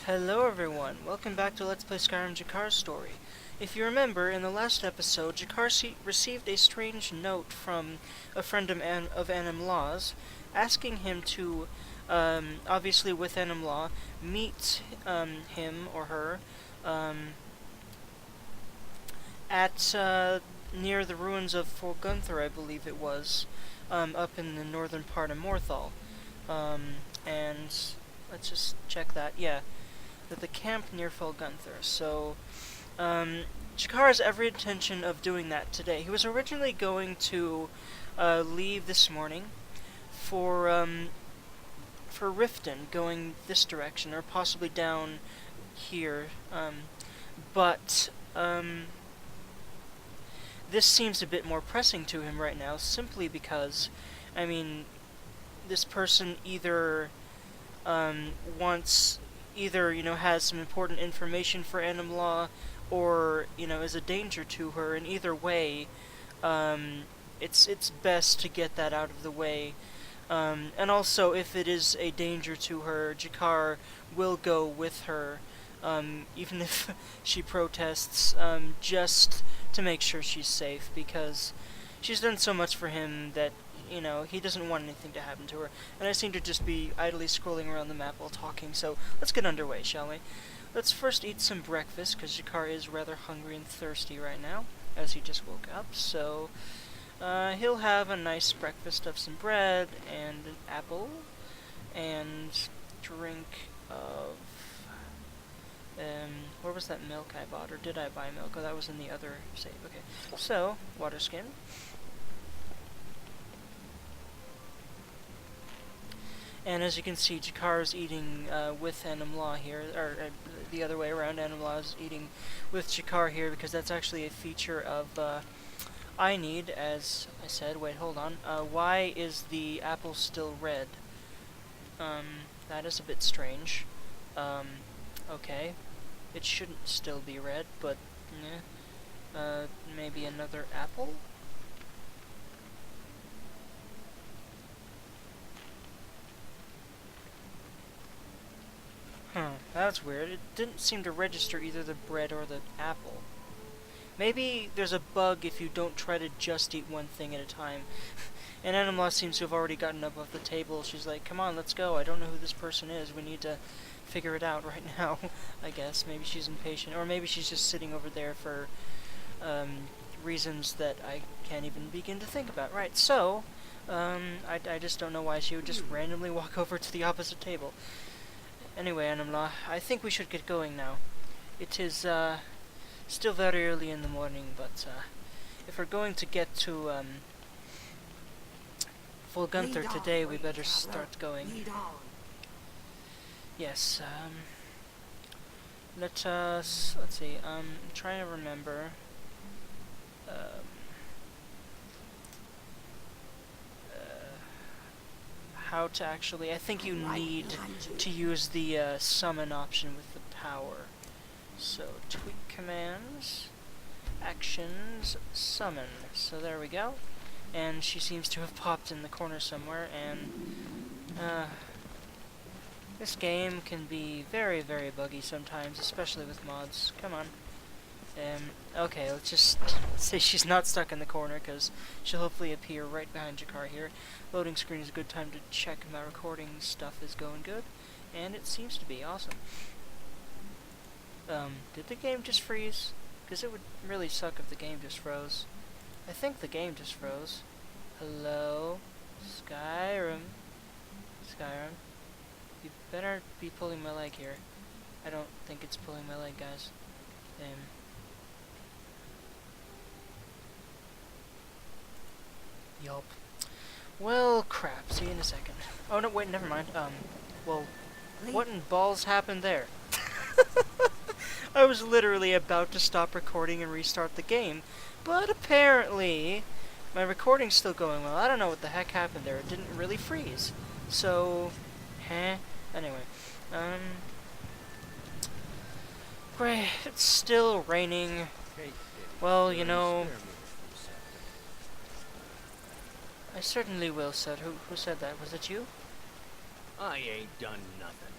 Hello everyone, welcome back to Let's Play Skyrim Jakar's story. If you remember, in the last episode, received a strange note from a friend of Anim Law's, asking him to, obviously with Anim Law, meet him or her at near the ruins of Fort Gunther, I believe it was, up in the northern part of Morthal. And let's just check that, yeah. At the camp near Gunther. So, Jakar has every intention of doing that today. He was originally going to leave this morning for Riften, going this direction, or possibly down here. But this seems a bit more pressing to him right now, simply because, I mean, this person either has some important information for Anim Law, or, is a danger to her. And either way, it's best to get that out of the way. And also, if it is a danger to her, Jakar will go with her, even if she protests, just to make sure she's safe, because she's done so much for him that he doesn't want anything to happen to her. And I seem to just be idly scrolling around the map while talking, so let's get underway, shall we? Let's first eat some breakfast, because Jakar is rather hungry and thirsty right now, as he just woke up, so he'll have a nice breakfast of some bread and an apple, and drink of, where was that milk I bought, or did I buy milk? Oh, that was in the other save, okay. So, water skin. And as you can see, Jakar is eating with Anim Law here, or the other way around. Anim Law is eating with Jakar here, because that's actually a feature of I need, as I said. Wait, hold on. Why is the apple still red? That is a bit strange. Okay. It shouldn't still be red, but maybe another apple? That's weird. It didn't seem to register either the bread or the apple. Maybe there's a bug if you don't try to just eat one thing at a time. And Anim Law seems to have already gotten up off the table. She's like, come on, let's go. I don't know who this person is. We need to figure it out right now, I guess. Maybe she's impatient. Or maybe she's just sitting over there for reasons that I can't even begin to think about. Right, so, I just don't know why she would just randomly walk over to the opposite table. Anyway, Anim Law, I think we should get going now. It is still very early in the morning, but if we're going to get to Gunther today, we better start going. Yes, let's see, I'm trying to remember, how to actually, I think you need to use the summon option with the power. So, tweak commands, actions, summon. So there we go. And she seems to have popped in the corner somewhere, and this game can be very, very buggy sometimes, especially with mods. Come on. Okay, let's say she's not stuck in the corner, because she'll hopefully appear right behind Jakar here. Loading screen is a good time to check my recording stuff is going good, and it seems to be. Awesome. Did the game just freeze? Because it would really suck if the game just froze. I think the game just froze. Hello? Skyrim? Skyrim? You better be pulling my leg here. I don't think it's pulling my leg, guys. Yup. Well, crap. See you in a second. Oh, no, wait, never mind. Well, what in balls happened there? I was literally about to stop recording and restart the game, but apparently my recording's still going well. I don't know what the heck happened there. It didn't really freeze. So, anyway, great. It's still raining. Well, I certainly will, said. Who said that? Was it you? I ain't done nothing.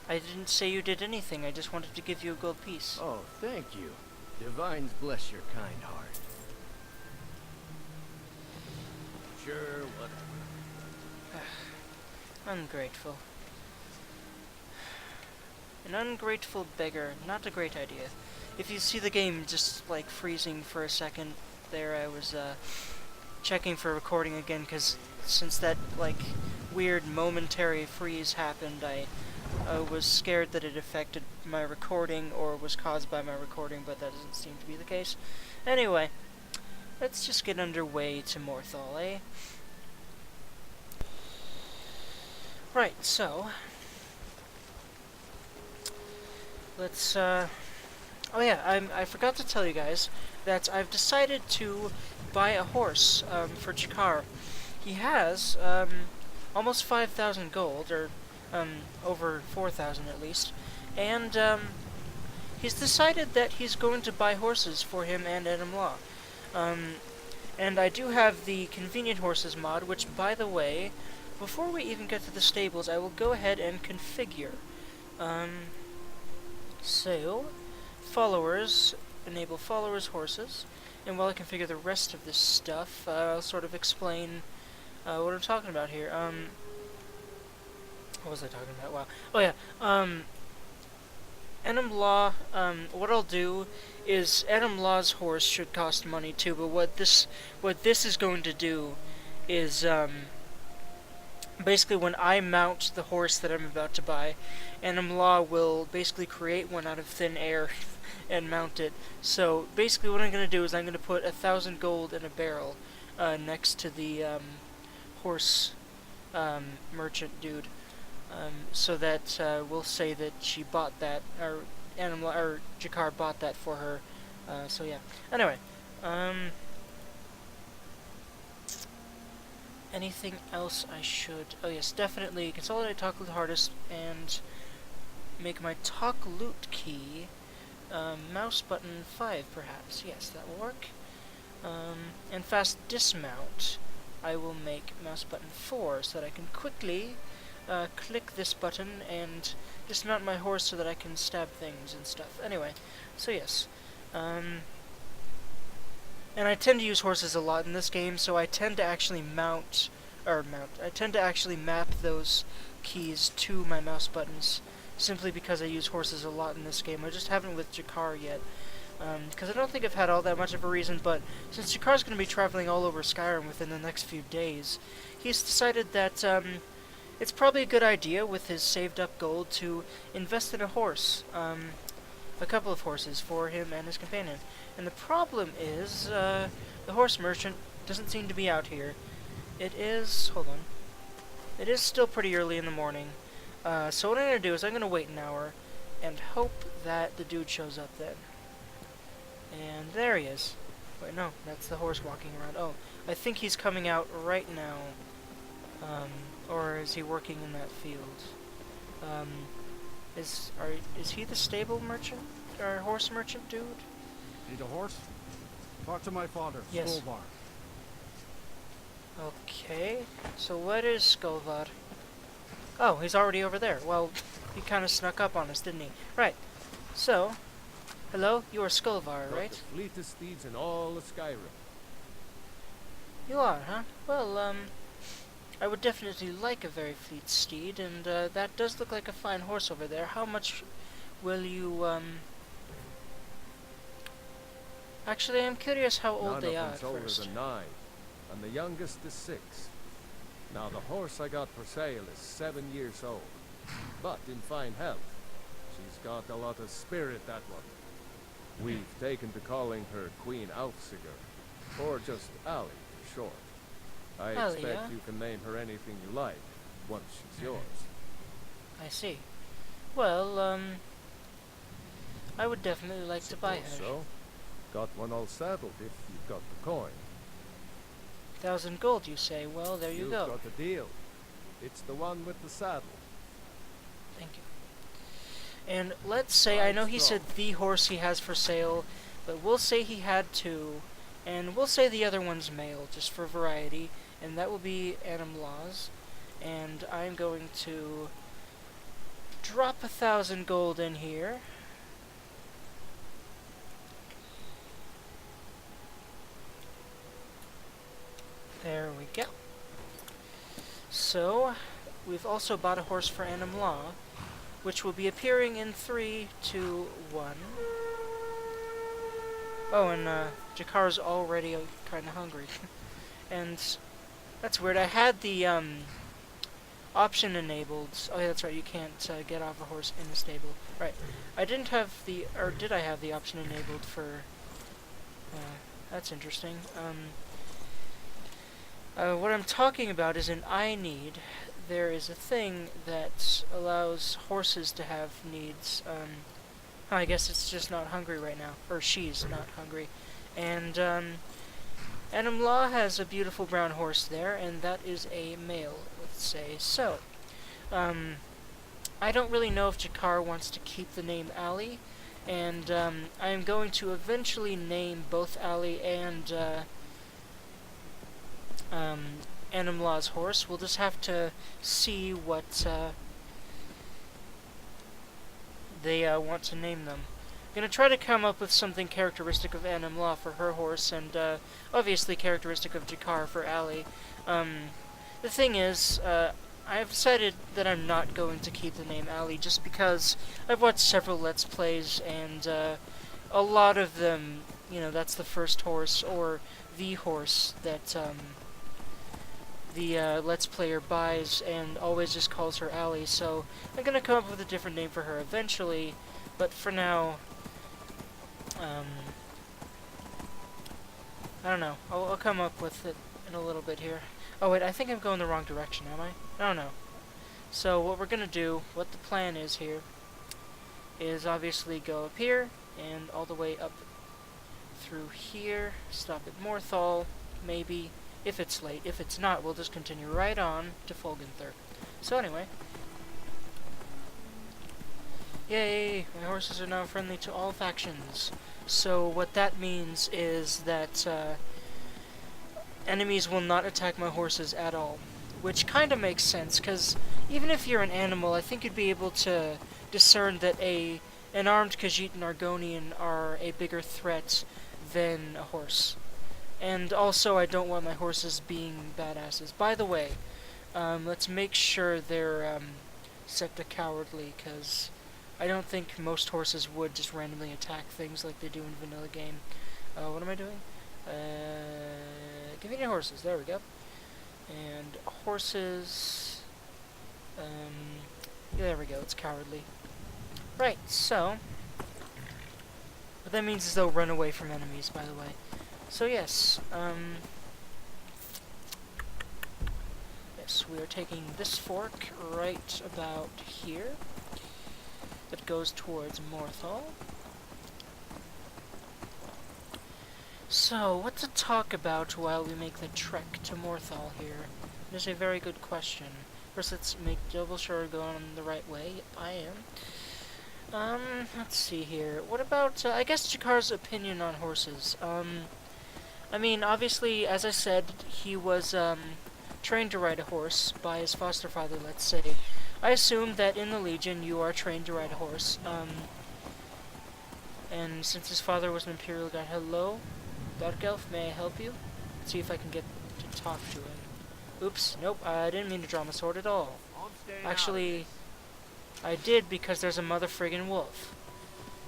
I didn't say you did anything, I just wanted to give you a gold piece. Oh, thank you. Divines bless your kind heart. Sure, whatever. Ungrateful. An ungrateful beggar, not a great idea. If you see the game just, like, freezing for a second there, I was, checking for recording again, because since that, like, weird momentary freeze happened, I was scared that it affected my recording, or was caused by my recording, but that doesn't seem to be the case. Anyway, let's just get underway to Morthal, eh? Right, so... let's, oh yeah, I forgot to tell you guys that I've decided to buy a horse, for Jakar. He has, almost 5,000 gold, or, over 4,000 at least, and, he's decided that he's going to buy horses for him and Adam Law. And I do have the Convenient Horses mod, which, by the way, before we even get to the stables, I will go ahead and configure. So, followers, enable followers horses, and while I configure the rest of this stuff, I'll sort of explain what I'm talking about here. What was I talking about? Wow. Oh yeah, Adam Law, what I'll do is Adam Law's horse should cost money too, but what this is going to do is, basically when I mount the horse that I'm about to buy, Adam Law will basically create one out of thin air and mount it. So basically what I'm going to do is I'm going to put 1,000 gold in a barrel next to the horse merchant dude. So that we'll say that she bought that, or Jakar bought that for her. So yeah. Anyway, anything else I should? Oh yes, definitely consolidate talk loot hardest and make my talk loot key mouse button 5, perhaps. Yes, that will work. And fast dismount, I will make mouse button 4 so that I can quickly click this button and dismount my horse so that I can stab things and stuff. Anyway, so yes. And I tend to use horses a lot in this game, so I tend to actually I tend to actually map those keys to my mouse buttons, simply because I use horses a lot in this game. I just haven't with Jakar yet, because I don't think I've had all that much of a reason, but since Jakar's going to be traveling all over Skyrim within the next few days, he's decided that, it's probably a good idea, with his saved up gold, to invest in a horse, a couple of horses for him and his companion. And the problem is, the horse merchant doesn't seem to be out here. It is, hold on, it is still pretty early in the morning, so what I'm going to do is I'm going to wait an hour, and hope that the dude shows up then. And there he is. Wait, no, that's the horse walking around. Oh, I think he's coming out right now. Or is he working in that field? Is he the stable merchant? Or horse merchant dude? Need a horse? Talk to my father, Yes. Skolvar. Okay, so what is Skolvar? Oh, he's already over there. Well, he kind of snuck up on us, didn't he? Right, so, hello, you are Skolvar, right? The fleetest steeds in all of Skyrim. You are, huh? Well, I would definitely like a very fleet steed, and that does look like a fine horse over there. How much will you, Actually, I'm curious how old they are None of them's first. older than 9, and the youngest is 6. Now the horse I got for sale is 7 years old, but in fine health. She's got a lot of spirit, that one. We've taken to calling her Queen Alfsiger, or just Allie for short. I Allie, expect yeah? you can name her anything you like, once she's yours. I see. Well, I would definitely like to buy her. So, got one all saddled if you've got the coin. 1,000 gold, you say? Well, there you You've go. got the deal. It's the one with the saddle. Thank you. And let's say, I know he said the horse he has for sale, but we'll say he had 2, and we'll say the other one's male, just for variety, and that will be Adam Law's. And I'm going to drop 1,000 gold in here. There we go. So, we've also bought a horse for Annam Law, which will be appearing in 3, 2, 1. Oh, and Jakar's already kind of hungry. And that's weird. I had the option enabled. Oh yeah, that's right. You can't get off a horse in the stable. Right. I didn't have the, or did I have the option enabled for? That's interesting. What I'm talking about is in I need. There is a thing that allows horses to have needs. I guess it's just not hungry right now, or she's not hungry, and Annam Law has a beautiful brown horse there, and that is a male, let's say. So, I don't really know if Jakar wants to keep the name Ali, and I am going to eventually name both Ali and Annam Law's horse. We'll just have to see what they want to name them. I'm going to try to come up with something characteristic of Annam Law for her horse, and obviously characteristic of Jakar for Ali. The thing is, I've decided that I'm not going to keep the name Ali, just because I've watched several Let's Plays, and a lot of them, you know, that's the first horse, or the horse that the Let's Player buys, and always just calls her Ali, so I'm going to come up with a different name for her eventually, but for now, I don't know. I'll come up with it in a little bit here. Oh wait, I think I'm going the wrong direction, am I? I don't know. So what we're going to do, what the plan is here, is obviously go up here, and all the way up through here, stop at Morthal, maybe, if it's late. If it's not, we'll just continue right on to Folgenther. So anyway. Yay! My horses are now friendly to all factions. So what that means is that enemies will not attack my horses at all. Which kind of makes sense, because even if you're an animal, I think you'd be able to discern that an armed Khajiit Argonian are a bigger threat than a horse. And also, I don't want my horses being badasses. By the way, let's make sure they're set to cowardly, because I don't think most horses would just randomly attack things like they do in vanilla game. What am I doing? Convenient horses, there we go. And horses, yeah, there we go, it's cowardly. Right, so, what that means is they'll run away from enemies, by the way. So yes, yes, we are taking this fork right about here. That goes towards Morthal. So, what to talk about while we make the trek to Morthal here? That is a very good question. First, let's make double sure we're going the right way. Yep, I am. Let's see here. What about, I guess Jakar's opinion on horses. I mean, obviously, as I said, he was, trained to ride a horse by his foster father, let's say. I assume that in the Legion you are trained to ride a horse, and since his father was an Imperial guy, hello, Dark Elf, may I help you? Let's see if I can get to talk to him. Oops, nope, I didn't mean to draw my sword at all. Actually, I did because there's a mother friggin' wolf.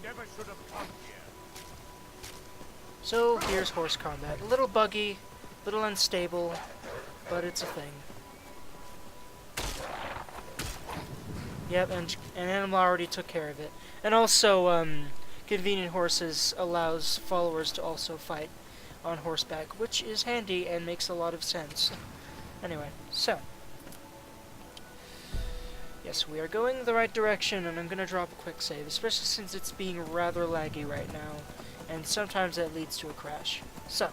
Never should have come here. So, here's horse combat. A little buggy, a little unstable, but it's a thing. Yep, and Annam Law already took care of it. And also, convenient horses allows followers to also fight on horseback, which is handy and makes a lot of sense. Anyway, so. Yes, we are going the right direction, and I'm going to drop a quick save, especially since it's being rather laggy right now, and sometimes that leads to a crash. So.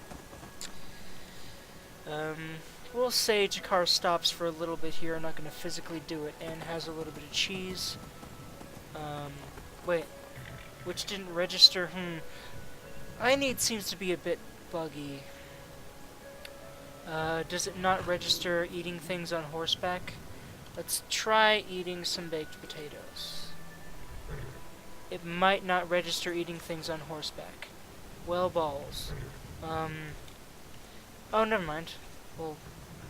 We'll say Jakar stops for a little bit here. I'm not going to physically do it, and has a little bit of cheese. Wait. Which didn't register? I need seems to be a bit buggy. Does it not register eating things on horseback? Let's try eating some baked potatoes. It might not register eating things on horseback. Well, balls. Oh, never mind. Well,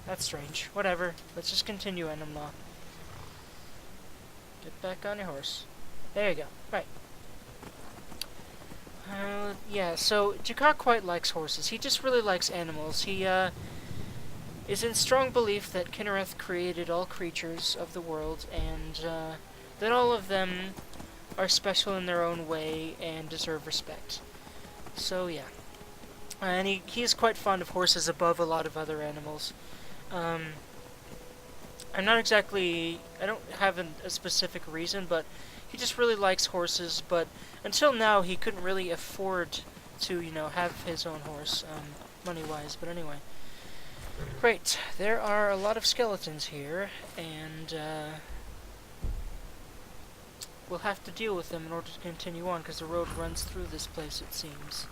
that's strange. Whatever. Let's just continue, Enumlaw. Get back on your horse. There you go. Right. Yeah, so Jakar quite likes horses. He just really likes animals. He, is in strong belief that Kinnereth created all creatures of the world, and, that all of them are special in their own way and deserve respect. So, yeah. And he is quite fond of horses above a lot of other animals. I'm not exactly... I don't have a specific reason, but he just really likes horses, but until now he couldn't really afford to, you know, have his own horse, money-wise, but anyway. Great, there are a lot of skeletons here, and, we'll have to deal with them in order to continue on, because the road runs through this place, it seems.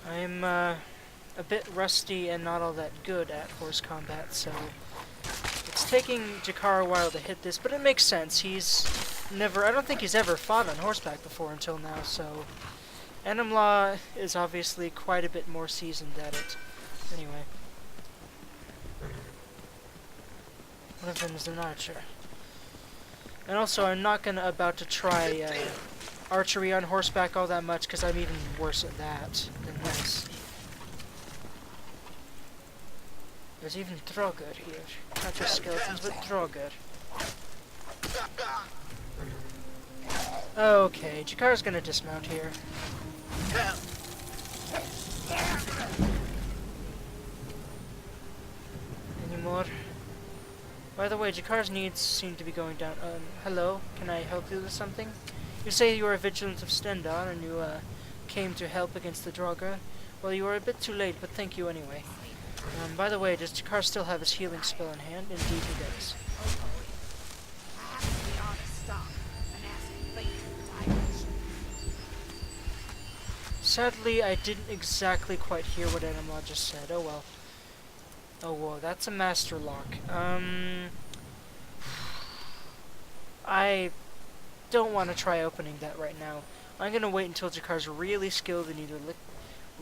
I'm, a bit rusty and not all that good at horse combat, so it's taking Jakar a while to hit this, but it makes sense. I don't think he's ever fought on horseback before until now, so Enumlaw is obviously quite a bit more seasoned at it. Anyway. One of them is an archer. And also, I'm not about to try, archery on horseback all that much, because I'm even worse at that than this. There's even Draugr here. Not just skeletons, but Draugr. Okay, Jakar's gonna dismount here. Any more? By the way, Jakar's needs seem to be going down. Hello? Can I help you with something? You say you are a vigilant of Stendar, and you, came to help against the Draugr. Well, you are a bit too late, but thank you anyway. By the way, does Jakar still have his healing spell in hand? Indeed he does. Sadly, I didn't exactly quite hear what Enumlaw just said. Oh well. Oh whoa, that's a master lock. I don't want to try opening that right now. I'm gonna wait until Jakar's really skilled in either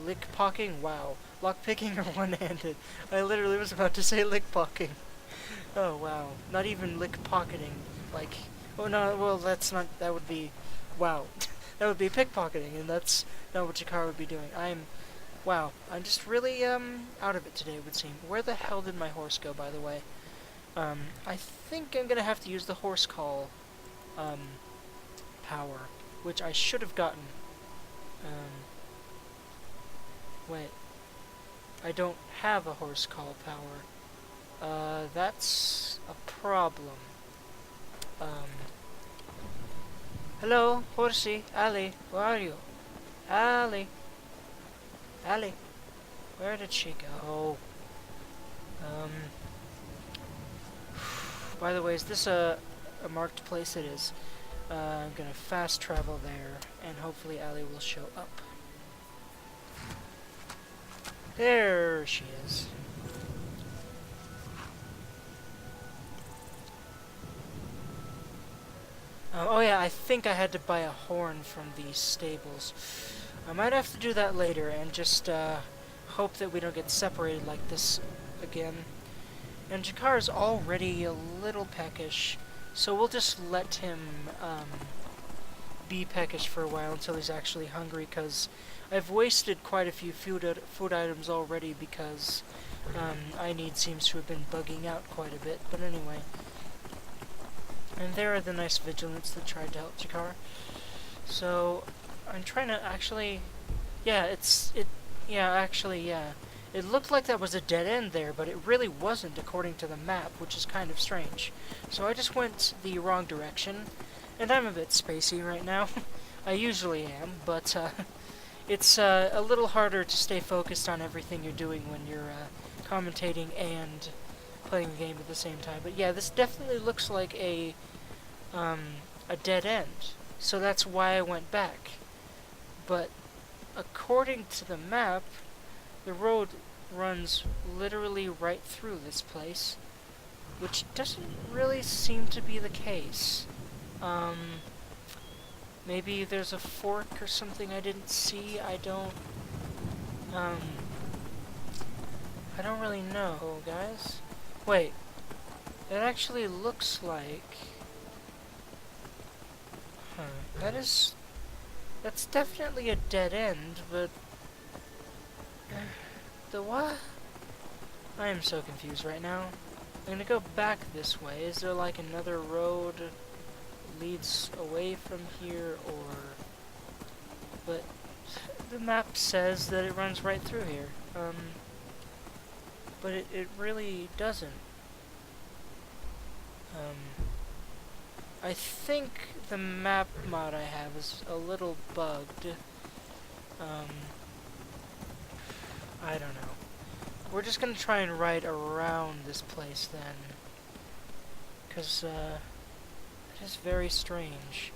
lick-pocking? Wow. Lock-picking or one-handed. I literally was about to say lick-pocking. Oh, wow. Not even lick-pocketing. Like, oh no, well, that's not, that would be, wow. That would be pickpocketing, and that's not what Jakar would be doing. Wow. I'm just really, out of it today, it would seem. Where the hell did my horse go, by the way? I think I'm gonna have to use the horse call, power, which I should have gotten. Wait. I don't have a horse call power. That's a problem. Hello, horsey, Allie, where are you? Allie. Allie. Where did she go? By the way, is this a marked place? It is. I'm gonna fast travel there, and hopefully Allie will show up. There she is. Oh yeah, I think I had to buy a horn from these stables. I might have to do that later and just hope that we don't get separated like this again. And Jakar is already a little peckish, so we'll just let him be peckish for a while until he's actually hungry, because I've wasted quite a few food items already because I need seems to have been bugging out quite a bit, but anyway. And there are the nice vigilants that tried to help Jakar. So, I'm trying to actually... Yeah, It looked like that was a dead end there, but it really wasn't according to the map, which is kind of strange. So I just went the wrong direction, and I'm a bit spacey right now. I usually am, but it's a little harder to stay focused on everything you're doing when you're commentating and playing the game at the same time. But yeah, this definitely looks like a a dead end. So that's why I went back. But according to the map, the road runs literally right through this place, which doesn't really seem to be the case. Maybe there's a fork or something I didn't see. I don't really know, guys. Wait, it actually looks like... That's definitely a dead end, but... The what? I am so confused right now. I'm gonna go back this way. Is there like another road that leads away from here, or... But the map says that it runs right through here. But it really doesn't. I think the map mod I have is a little bugged. I don't know. We're just gonna try and ride around this place then. Because, it is very strange.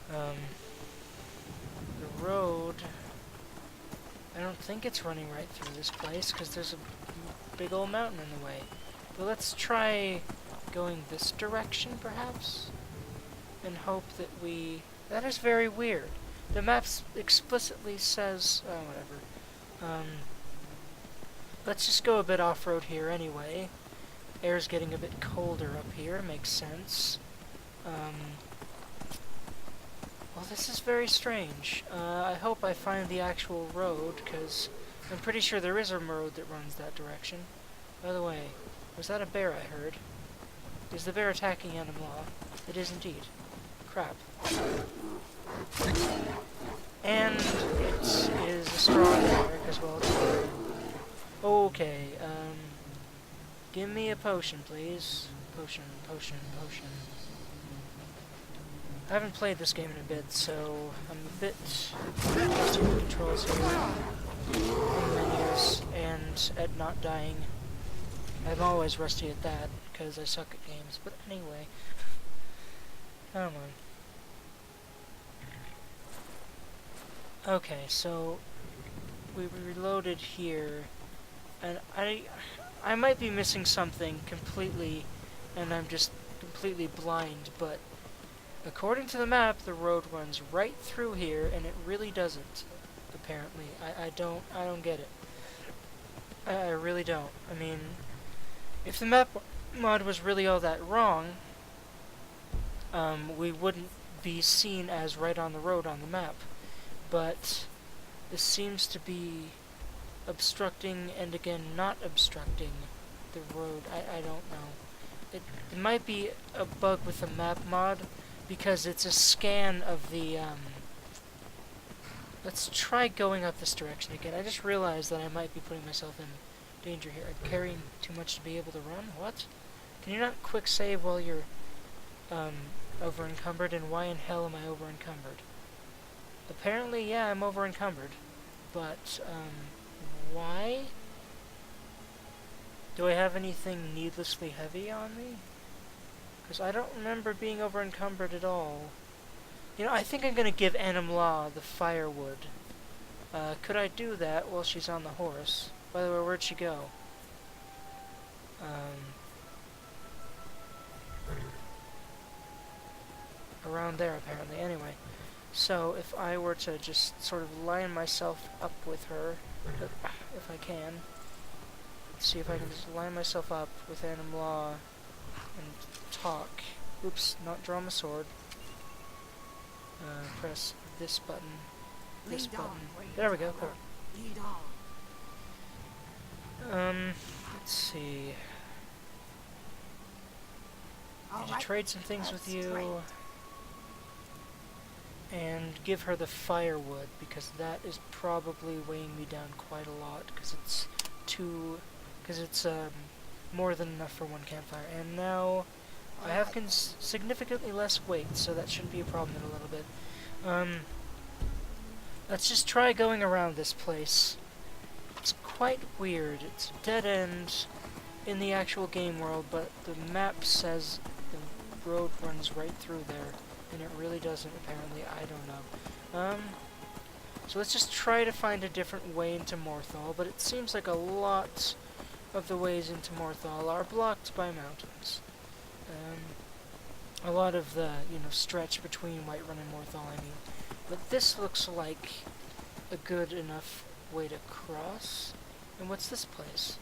The road... I don't think it's running right through this place, because there's a big old mountain in the way. But let's try going this direction, perhaps? And hope that we... That is very weird. The map explicitly says... Oh, whatever. Let's just go a bit off-road here anyway. Air's getting a bit colder up here, makes sense. Well, this is very strange. I hope I find the actual road, because I'm pretty sure there is a road that runs that direction. By the way, was that a bear I heard? Is the bear attacking Animlaw? It is indeed. Crap. And it is a strong bear, as well as a bear. Okay, give me a potion, please. Potion. I haven't played this game in a bit, so I'm a bit rusty with the controls here, on the menus, and at not dying. I'm always rusty at that, because I suck at games, but anyway. Come on. Okay, so we reloaded here, and I might be missing something completely, and I'm just completely blind, but according to the map, the road runs right through here, and it really doesn't, apparently. I don't get it. I really don't. I mean, if the map mod was really all that wrong, we wouldn't be seen as right on the road on the map. But this seems to be obstructing, and again, not obstructing the road. I don't know. It might be a bug with the map mod, because it's a scan of the, Let's try going up this direction again. I just realized that I might be putting myself in danger here. I'm carrying too much to be able to run? What? Can you not quick save while you're, over encumbered? And why in hell am I over encumbered? Apparently, yeah, I'm over encumbered. But, why? Do I have anything needlessly heavy on me? Because I don't remember being over encumbered at all. You know, I think I'm going to give Animlaw the firewood. Could I do that while she's on the horse? By the way, where'd she go? Around there, apparently. Anyway, so if I were to just sort of line myself up with her, if I can, let's see if I can just line myself up with Animlaw and talk. Oops, not draw my sword. Press this button. This button. There we go. Cool. Let's see. Need to trade some things with you. And give her the firewood, because that is probably weighing me down quite a lot, because it's more than enough for one campfire. And now I have significantly less weight, so that shouldn't be a problem in a little bit. Let's just try going around this place. It's quite weird. It's a dead end in the actual game world, but the map says road runs right through there, and it really doesn't, apparently. I don't know. So let's just try to find a different way into Morthal, but it seems like a lot of the ways into Morthal are blocked by mountains. A lot of the, stretch between Whiterun and Morthal, I mean. But this looks like a good enough way to cross. And what's this place?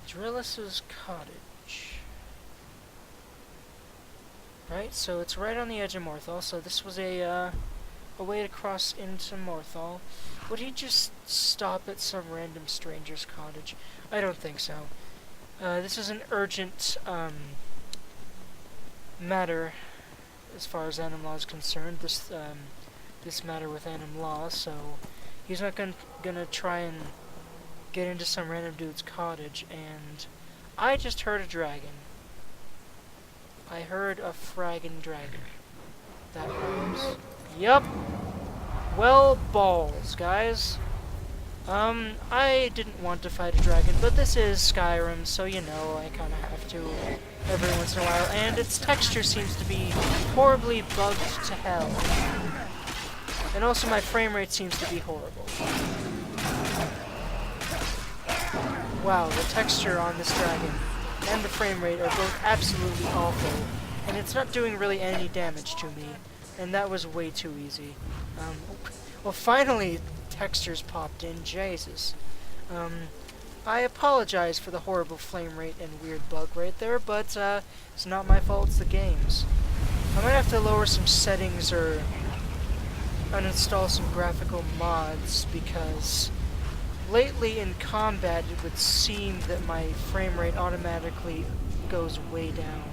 Drillis's cottage. Right, so it's right on the edge of Morthal, so this was a way to cross into Morthal. Would he just stop at some random stranger's cottage? I don't think so. This is an urgent, matter as far as Anim Law is concerned. This matter with Anim Law, so he's not gonna try and get into some random dude's cottage. And I just heard a dragon. I heard a fraggin' dragon. That rhymes. Yup. Well, balls, guys. I didn't want to fight a dragon, but this is Skyrim, so I kinda have to every once in a while, and its texture seems to be horribly bugged to hell. And also my frame rate seems to be horrible. Wow, the texture on this dragon and the frame rate are both absolutely awful, and it's not doing really any damage to me, and that was way too easy. Well, finally, textures popped in. Jesus. I apologize for the horrible frame rate and weird bug right there, but it's not my fault, it's the game's. I might have to lower some settings or uninstall some graphical mods, because lately in combat it would seem that my frame rate automatically goes way down.